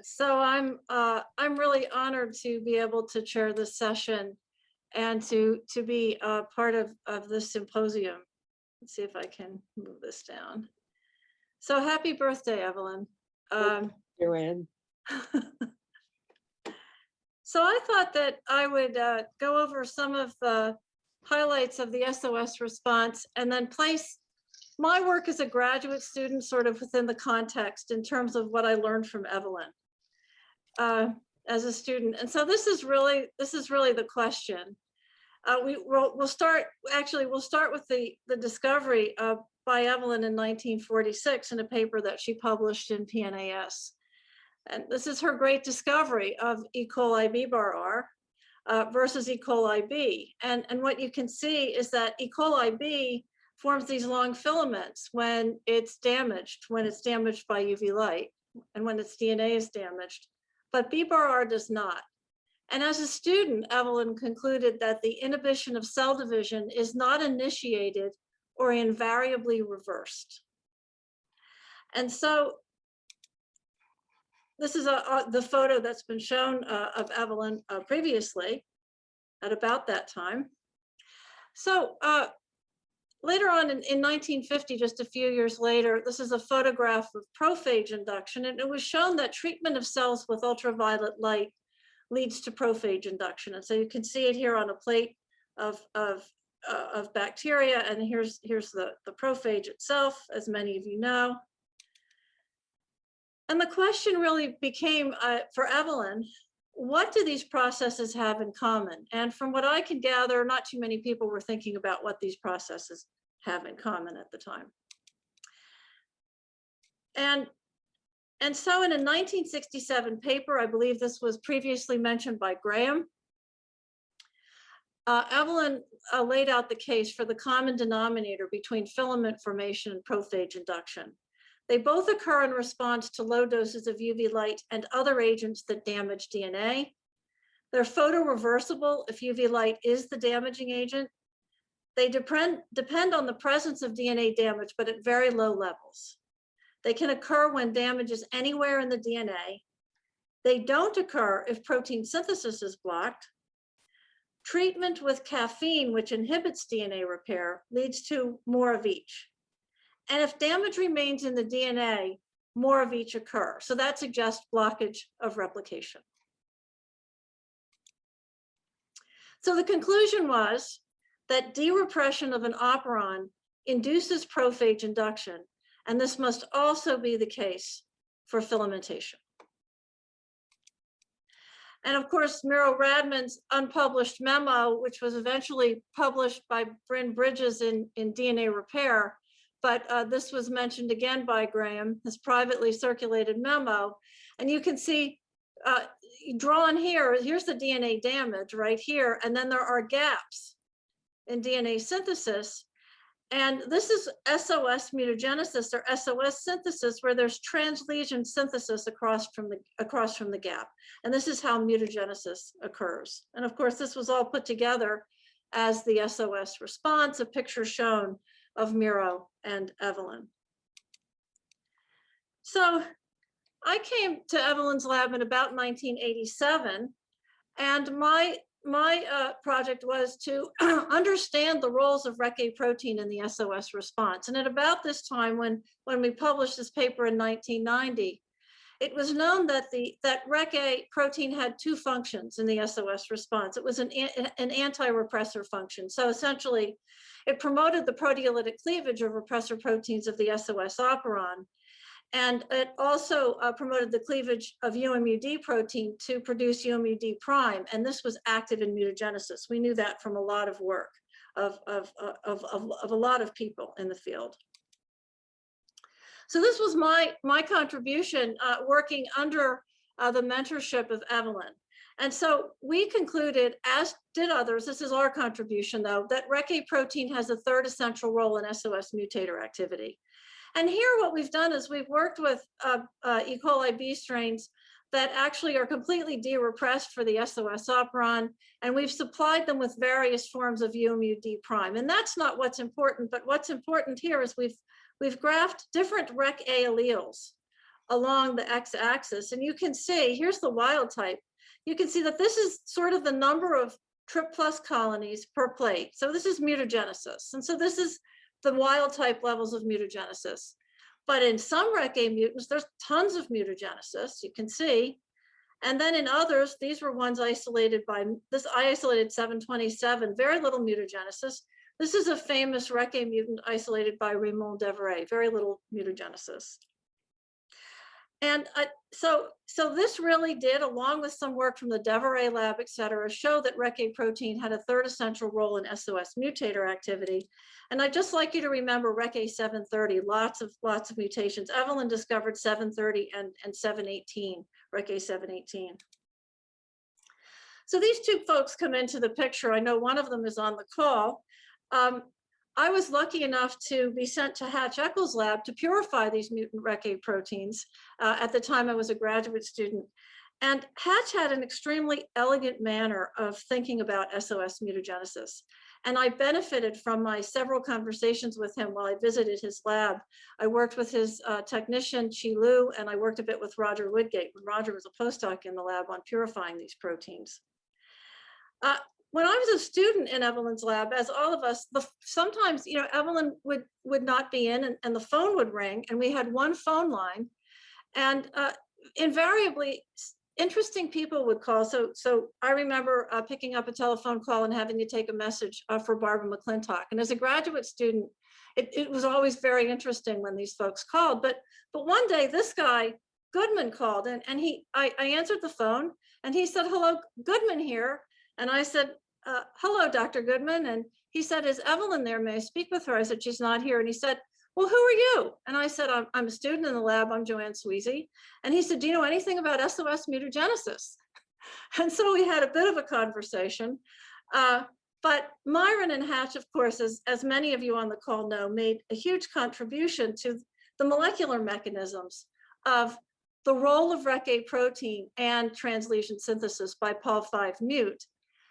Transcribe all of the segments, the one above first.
So I'm really honored to be able to chair this session and to be part of this symposium. Let's see if I can move this down. So happy birthday, Evelyn. Joann. So I thought that I would go over some of the highlights of the SOS response and then place my work as a graduate student sort of within the context in terms of what I learned from Evelyn as a student. And so this is really the question. We'll start with the discovery by Evelyn in 1946 in a paper that she published in PNAS. And this is her great discovery of E. coli B-bar R versus E. coli B. And what you can see is that E. coli B forms these long filaments when it's damaged by UV light and when its DNA is damaged, but B-bar R does not. And as a student, Evelyn concluded that the inhibition of cell division is not initiated or invariably reversed. And so this is the photo that's been shown of Evelyn previously at about that time. So later on in 1950, just a few years later, this is a photograph of prophage induction, and it was shown that treatment of cells with ultraviolet light leads to prophage induction. And so you can see it here on a plate of bacteria, and here's the prophage itself, as many of you know. And the question really became for Evelyn, what do these processes have in common? And from what I can gather, not too many people were thinking about what these processes have in common at the time. And so in a 1967 paper, I believe this was previously mentioned by Graham, Evelyn laid out the case for the common denominator between filament formation and prophage induction. They both occur in response to low doses of UV light and other agents that damage DNA. They're photoreversible if UV light is the damaging agent. They depend on the presence of DNA damage, but at very low levels. They can occur when damage is anywhere in the DNA. They don't occur if protein synthesis is blocked. Treatment with caffeine, which inhibits DNA repair, leads to more of each. And if damage remains in the DNA, more of each occur. So that suggests blockage of replication. So the conclusion was that de-repression of an operon induces prophage induction, and this must also be the case for filamentation. And of course, Miro Radman's unpublished memo, which was eventually published by Bryn Bridges in DNA Repair, but this was mentioned again by Graham, his privately circulated memo. And you can see drawn here, here's the DNA damage right here, and then there are gaps in DNA synthesis. And this is SOS mutagenesis or SOS synthesis, where there's translesion synthesis across from the gap. And this is how mutagenesis occurs. And of course, this was all put together as the SOS response, a picture shown of Miro and Evelyn. So I came to Evelyn's lab in about 1987, and my project was to understand the roles of RecA protein in the SOS response. And at about this time, when we published this paper in 1990, it was known that RecA protein had two functions in the SOS response. It was an anti-repressor function. So essentially, it promoted the proteolytic cleavage of repressor proteins of the SOS operon. And it also promoted the cleavage of UMUD protein to produce UMUD prime. And this was active in mutagenesis. We knew that from a lot of work of a lot of people in the field. So this was my contribution working under the mentorship of Evelyn. And so we concluded, as did others, this is our contribution though, that RecA protein has a third essential role in SOS mutator activity. And here what we've done is we've worked with E. coli B strains that actually are completely de-repressed for the SOS operon, and we've supplied them with various forms of UMUD prime. And that's not what's important, but what's important here is we've graphed different RecA alleles along the x-axis. And you can see, here's the wild type. You can see that this is sort of the number of trip plus colonies per plate. So this is mutagenesis. And so this is the wild type levels of mutagenesis. But in some RecA mutants, there's tons of mutagenesis, you can see. And then in others, these were ones isolated by this. I isolated 727, very little mutagenesis. This is a famous RecA mutant isolated by Raymond Deveray, very little mutagenesis. And so this really did, along with some work from the Deveray lab, et cetera, show that RecA protein had a third essential role in SOS mutator activity. And I'd just like you to remember RecA 730, lots of mutations. Evelyn discovered 730 and 718, RecA 718. So these two folks come into the picture. I know one of them is on the call. I was lucky enough to be sent to Hatch Eccles' lab to purify these mutant RecA proteins. At the time I was a graduate student. And Hatch had an extremely elegant manner of thinking about SOS mutagenesis. And I benefited from my several conversations with him while I visited his lab. I worked with his technician, Chi Lu, and I worked a bit with Roger Woodgate when Roger was a postdoc in the lab on purifying these proteins. When I was a student in Evelyn's lab, as all of us, sometimes, you know, Evelyn would not be in and the phone would ring, and we had one phone line, and invariably interesting people would call. So I remember picking up a telephone call and having to take a message for Barbara McClintock. And as a graduate student, it was always very interesting when these folks called. But one day this guy, Goodman, called, and I answered the phone, and he said, "Hello, Goodman here." And I said, "Hello, Dr. Goodman." And he said, "Is Evelyn there? May I speak with her?" I said, "She's not here." And he said, "Well, who are you?" And I said, I'm a student in the lab. I'm Joann Sweasy." And he said, "Do you know anything about SOS mutagenesis?" And so we had a bit of a conversation. But Myron and Hatch, of course, as many of you on the call know, made a huge contribution to the molecular mechanisms of the role of RecA protein and translesion synthesis by Pol-5 mute.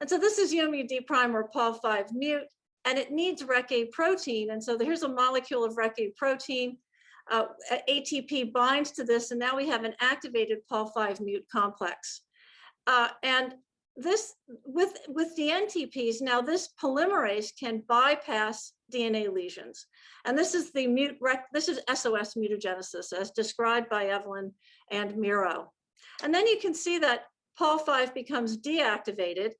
And so this is UMU-D primer Pol-5 mute, and it needs RecA protein. And so here's a molecule of RecA protein. ATP binds to this, and now we have an activated Pol-5 mute complex. And this, with the NTPs, now this polymerase can bypass DNA lesions. And this is this is SOS mutagenesis as described by Evelyn and Miro. And then you can see that Pol-5 becomes deactivated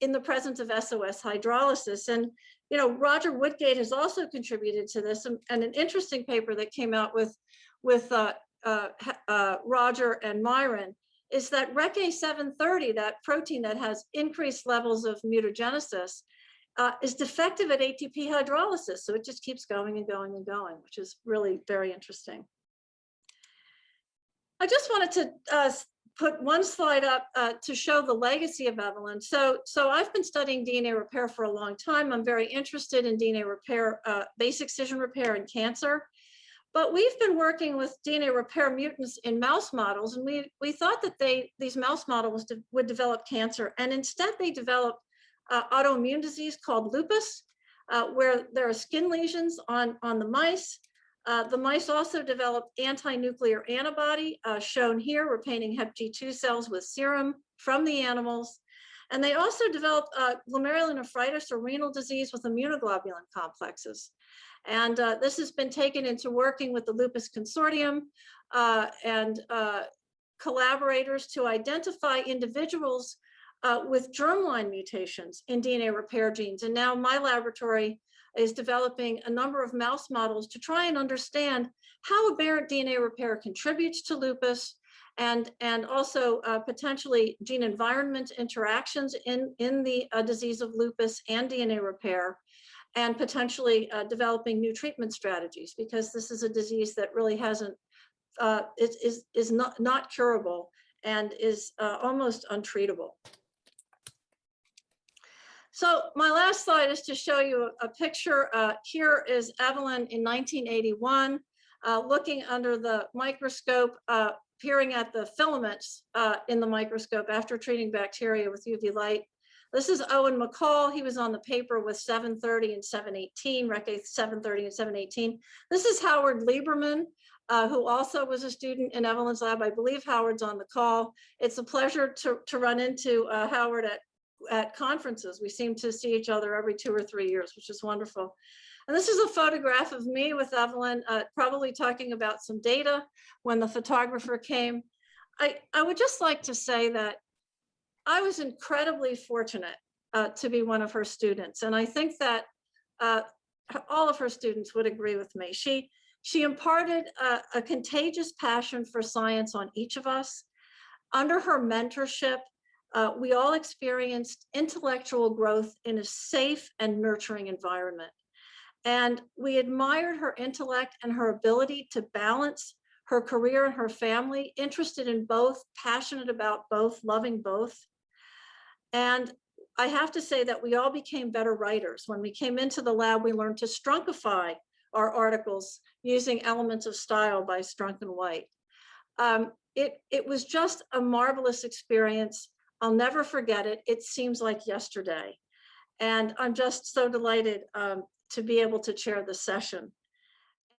in the presence of SOS hydrolysis. And, you know, Roger Woodgate has also contributed to this, and an interesting paper that came out with Roger and Myron is that RecA 730, that protein that has increased levels of mutagenesis, is defective at ATP hydrolysis. So it just keeps going and going and going, which is really very interesting. I just wanted to put one slide up to show the legacy of Evelyn. So I've been studying DNA repair for a long time. I'm very interested in DNA repair, base excision repair in cancer. But we've been working with DNA repair mutants in mouse models, and we thought that these mouse models would develop cancer, and instead they developed autoimmune disease called lupus, where there are skin lesions on the mice. The mice also developed anti-nuclear antibody, shown here. We're painting Hep G2 cells with serum from the animals. And they also developed glomerulonephritis or renal disease with immunoglobulin complexes. And this has been taken into working with the Lupus Consortium and collaborators to identify individuals with germline mutations in DNA repair genes. And now my laboratory is developing a number of mouse models to try and understand how aberrant DNA repair contributes to lupus, and also potentially gene environment interactions in the disease of lupus and DNA repair, and potentially developing new treatment strategies, because this is a disease that really hasn't, is not curable and is almost untreatable. So my last slide is to show you a picture. Here is Evelyn in 1981, looking under the microscope, peering at the filaments in the microscope after treating bacteria with UV light. This is Owen McCall. He was on the paper with 730 and 718, RecA 730 and 718. This is Howard Lieberman, who also was a student in Evelyn's lab. I believe Howard's on the call. It's a pleasure to run into Howard at conferences. We seem to see each other every 2 or 3 years, which is wonderful. And this is a photograph of me with Evelyn, probably talking about some data when the photographer came. I would just like to say that I was incredibly fortunate to be one of her students. And I think that all of her students would agree with me. She imparted a contagious passion for science on each of us. Under her mentorship, we all experienced intellectual growth in a safe and nurturing environment. And we admired her intellect and her ability to balance her career and her family, interested in both, passionate about both, loving both. And I have to say that we all became better writers. When we came into the lab, we learned to strunkify our articles using Elements of Style by Strunk and White. It was just a marvelous experience. I'll never forget it. It seems like yesterday. And I'm just so delighted to be able to chair this session.